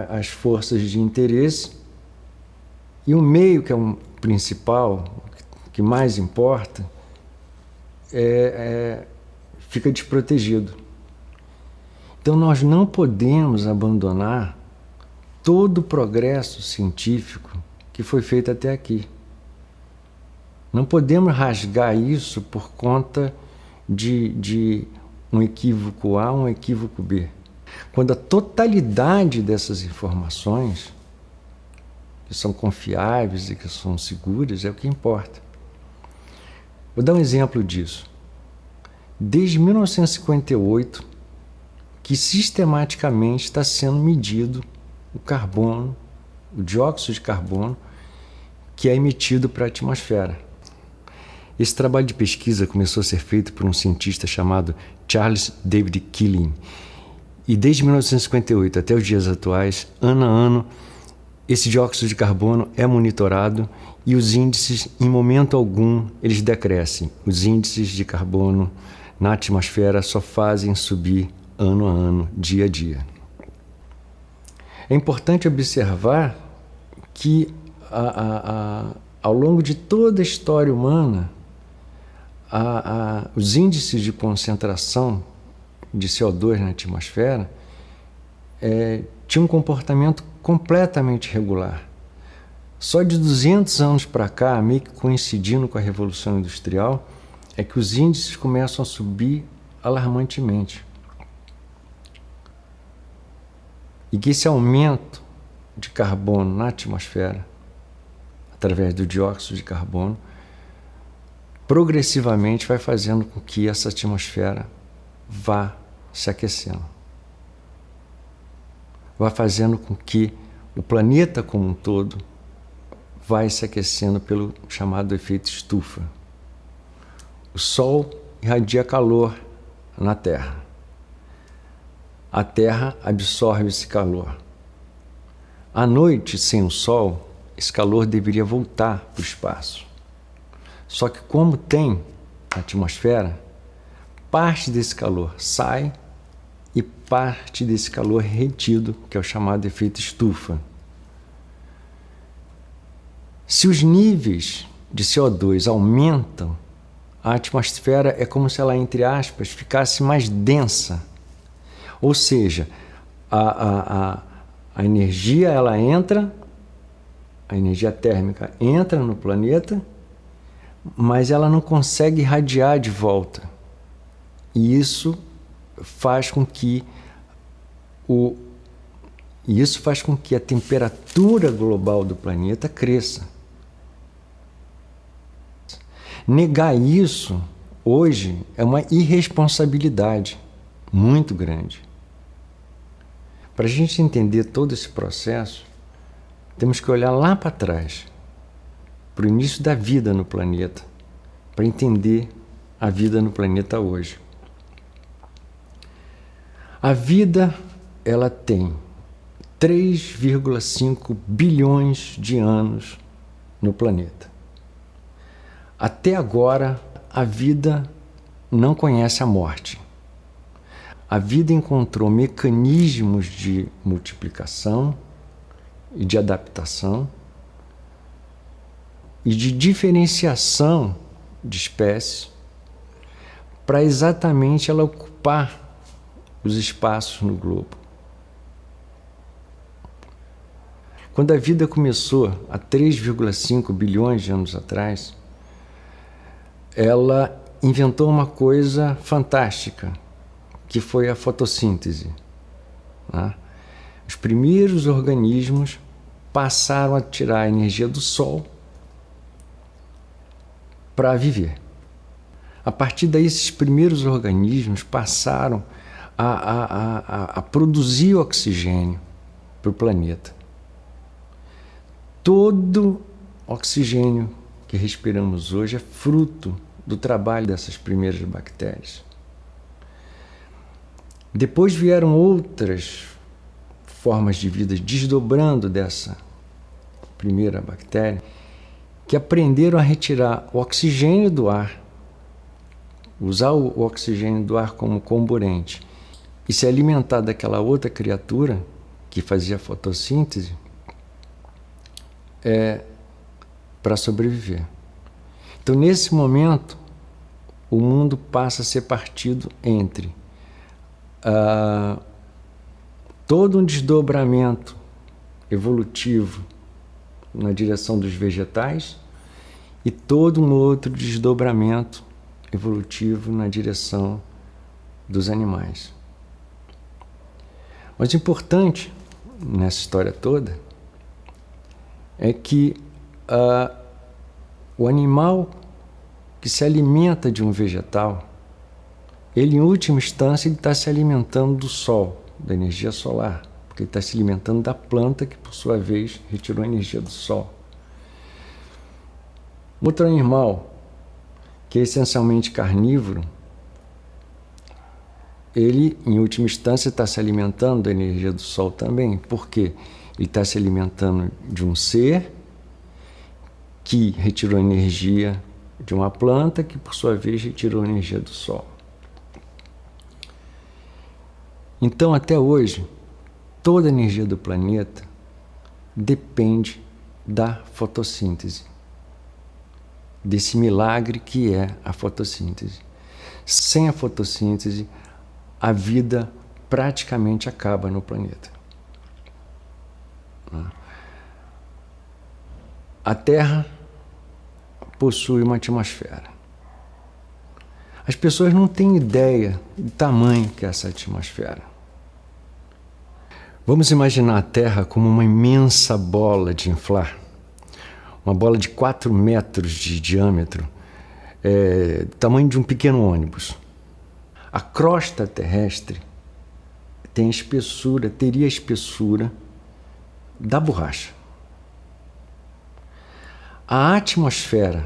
as forças de interesse, e o meio, que é o principal, que mais importa, fica desprotegido. Então nós não podemos abandonar todo o progresso científico que foi feito até aqui. Não podemos rasgar isso por conta de um equívoco A, um equívoco B. Quando a totalidade dessas informações, que são confiáveis e que são seguras, é o que importa. Vou dar um exemplo disso. Desde 1958, que sistematicamente está sendo medido o carbono, o dióxido de carbono, que é emitido para a atmosfera. Esse trabalho de pesquisa começou a ser feito por um cientista chamado Charles David Keeling. E desde 1958 até os dias atuais, ano a ano, esse dióxido de carbono é monitorado e os índices, em momento algum, eles decrescem. Os índices de carbono na atmosfera só fazem subir ano a ano, dia a dia. É importante observar que ao longo de toda a história humana, os índices de concentração de CO2 na atmosfera tinham um comportamento completamente regular. Só de 200 anos para cá, meio que coincidindo com a Revolução Industrial, é que os índices começam a subir alarmantemente. E que esse aumento de carbono na atmosfera, através do dióxido de carbono, progressivamente vai fazendo com que essa atmosfera vá se aquecendo. Vai fazendo com que o planeta como um todo vai se aquecendo pelo chamado efeito estufa. O Sol irradia calor na Terra. A Terra absorve esse calor. À noite, sem o Sol, esse calor deveria voltar para o espaço. Só que como tem a atmosfera, parte desse calor sai e parte desse calor é retido, que é o chamado efeito estufa. Se os níveis de CO2 aumentam, a atmosfera é como se ela, entre aspas, ficasse mais densa. Ou seja, a energia ela entra, a energia térmica entra no planeta, mas ela não consegue irradiar de volta. E isso faz com que a temperatura global do planeta cresça. Negar isso hoje é uma irresponsabilidade muito grande. Para a gente entender todo esse processo, temos que olhar lá para trás, para o início da vida no planeta, para entender a vida no planeta hoje. A vida, ela tem 3,5 bilhões de anos no planeta. Até agora, a vida não conhece a morte. A vida encontrou mecanismos de multiplicação e de adaptação e de diferenciação de espécies para exatamente ela ocupar os espaços no globo. Quando a vida começou, há 3,5 bilhões de anos atrás, ela inventou uma coisa fantástica, que foi a fotossíntese. Os primeiros organismos passaram a tirar a energia do Sol para viver. A partir daí, esses primeiros organismos passaram a produzir oxigênio para o planeta. Todo oxigênio que respiramos hoje é fruto do trabalho dessas primeiras bactérias. Depois vieram outras formas de vida desdobrando dessa primeira bactéria, que aprenderam a retirar o oxigênio do ar, usar o oxigênio do ar como comburente e se alimentar daquela outra criatura que fazia fotossíntese para sobreviver. Então, nesse momento, o mundo passa a ser partido entre todo um desdobramento evolutivo na direção dos vegetais e todo um outro desdobramento evolutivo na direção dos animais. Mas o importante nessa história toda é que o animal que se alimenta de um vegetal, ele, em última instância, ele está se alimentando do sol, da energia solar, porque ele está se alimentando da planta que, por sua vez, retirou a energia do sol. Outro animal, que é essencialmente carnívoro, ele, em última instância, está se alimentando da energia do sol também. Por quê? Ele está se alimentando de um ser que retirou energia de uma planta que, por sua vez, retirou energia do sol. Então, até hoje, toda a energia do planeta depende da fotossíntese, desse milagre que é a fotossíntese. Sem a fotossíntese, a vida praticamente acaba no planeta. A Terra possui uma atmosfera. As pessoas não têm ideia do tamanho que é essa atmosfera. Vamos imaginar a Terra como uma imensa bola de inflar, uma bola de 4 metros de diâmetro, do tamanho de um pequeno ônibus. A crosta terrestre teria a espessura da borracha. A atmosfera,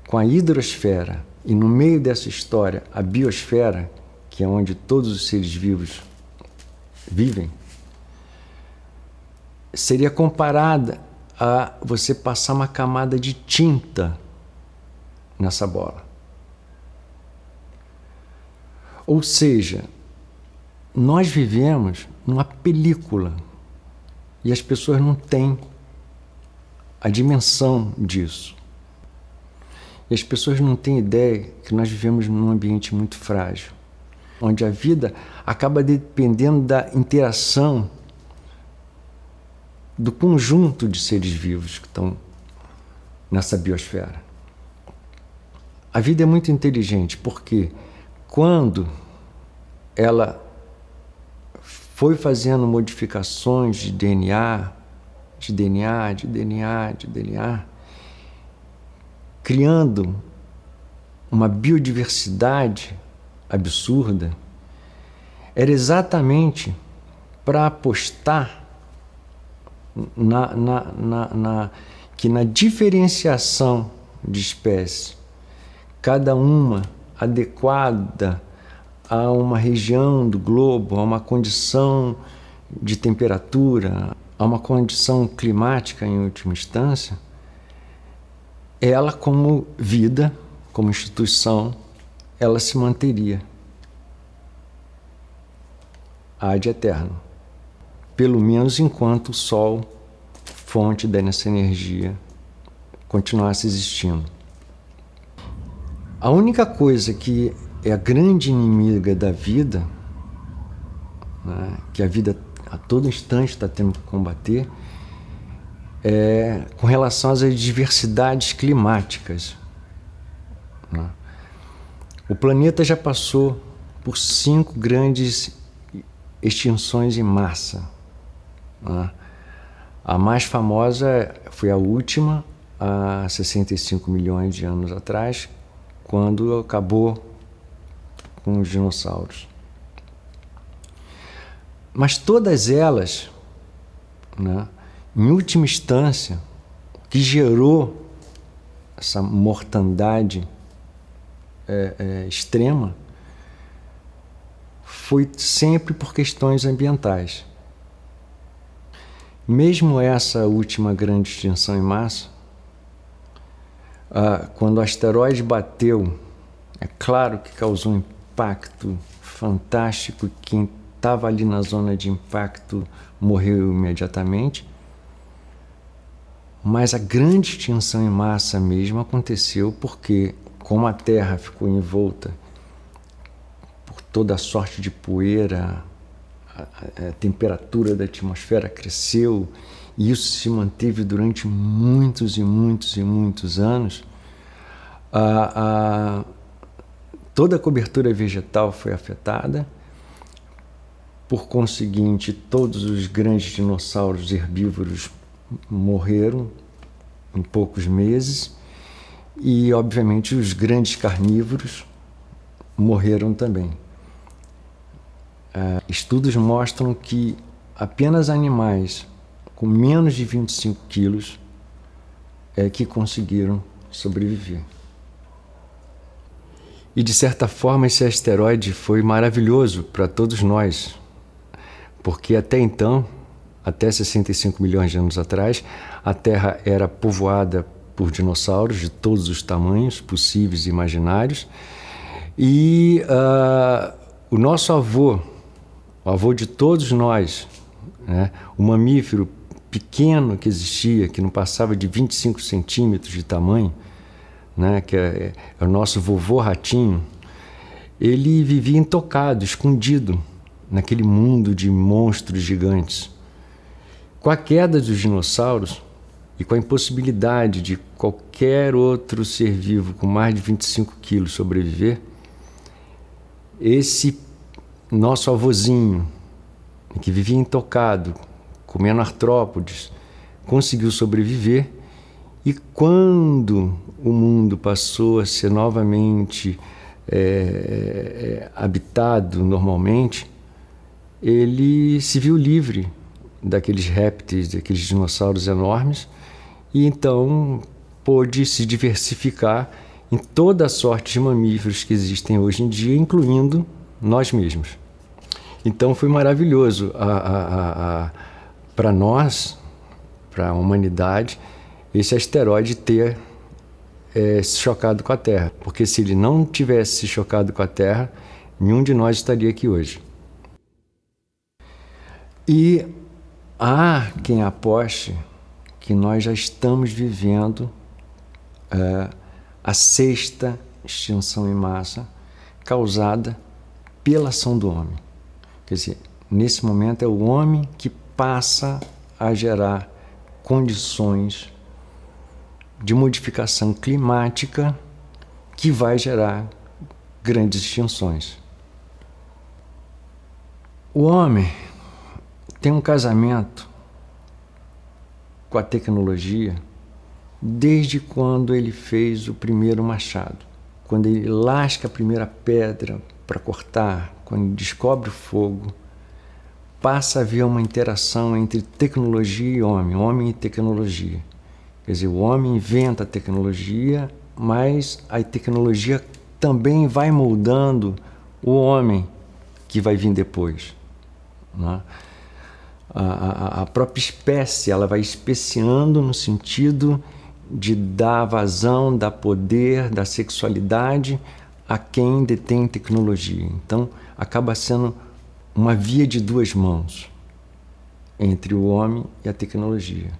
com a hidrosfera, e no meio dessa história, a biosfera, que é onde todos os seres vivos vivem, seria comparada a você passar uma camada de tinta nessa bola. Ou seja, nós vivemos numa película e as pessoas não têm a dimensão disso. E as pessoas não têm ideia que nós vivemos num ambiente muito frágil, onde a vida acaba dependendo da interação do conjunto de seres vivos que estão nessa biosfera. A vida é muito inteligente porque quando ela foi fazendo modificações de DNA, criando uma biodiversidade absurda, era exatamente para apostar que na diferenciação de espécies, cada uma adequada a uma região do globo, a uma condição de temperatura, a uma condição climática em última instância, ela como vida, como instituição, ela se manteria ad eterno, pelo menos enquanto o Sol, fonte dessa energia, continuasse existindo. A única coisa que é a grande inimiga da vida, né, que a vida a todo instante está tendo que combater, com relação às adversidades climáticas. Né? O planeta já passou por 5 grandes extinções em massa. Né? A mais famosa foi a última, há 65 milhões de anos atrás, quando acabou com os dinossauros. Mas todas elas, né, em última instância, o que gerou essa mortandade extrema foi sempre por questões ambientais. Mesmo essa última grande extinção em massa, quando o asteroide bateu, é claro que causou um impacto fantástico. Quem estava ali na zona de impacto morreu imediatamente, mas a grande extinção em massa mesmo aconteceu porque, como a Terra ficou envolta por toda a sorte de poeira, a temperatura da atmosfera cresceu, e isso se manteve durante muitos e muitos e muitos anos, toda a cobertura vegetal foi afetada. Por conseguinte, todos os grandes dinossauros herbívoros morreram em poucos meses e, obviamente, os grandes carnívoros morreram também. Estudos mostram que apenas animais com menos de 25 quilos é que conseguiram sobreviver. E, de certa forma, esse asteroide foi maravilhoso para todos nós, porque até então, até 65 milhões de anos atrás, a Terra era povoada por dinossauros de todos os tamanhos possíveis e imaginários, e o nosso avô, o avô de todos nós, né, o mamífero pequeno que existia, que não passava de 25 centímetros de tamanho, né, que é o nosso vovô ratinho, ele vivia intocado, escondido naquele mundo de monstros gigantes. Com a queda dos dinossauros e com a impossibilidade de qualquer outro ser vivo com mais de 25 quilos sobreviver, esse nosso avôzinho, que vivia intocado, comendo artrópodes, conseguiu sobreviver. E quando o mundo passou a ser novamente habitado normalmente, ele se viu livre daqueles répteis, daqueles dinossauros enormes, e então pôde se diversificar em toda a sorte de mamíferos que existem hoje em dia, incluindo nós mesmos. Então foi maravilhoso para nós, para a humanidade, esse asteroide ter se chocado com a Terra, porque se ele não tivesse se chocado com a Terra, nenhum de nós estaria aqui hoje. E há quem aposte que nós já estamos vivendo a sexta extinção em massa causada pela ação do homem. Quer dizer, nesse momento é o homem que passa a gerar condições de modificação climática que vai gerar grandes extinções. O homem tem um casamento com a tecnologia desde quando ele fez o primeiro machado. Quando ele lasca a primeira pedra para cortar, quando ele descobre o fogo, passa a haver uma interação entre tecnologia e homem e tecnologia. Quer dizer, o homem inventa a tecnologia, mas a tecnologia também vai moldando o homem que vai vir depois, né? A própria espécie, ela vai especiando no sentido de dar vazão, dar poder, dar sexualidade a quem detém tecnologia. Então, acaba sendo uma via de duas mãos entre o homem e a tecnologia.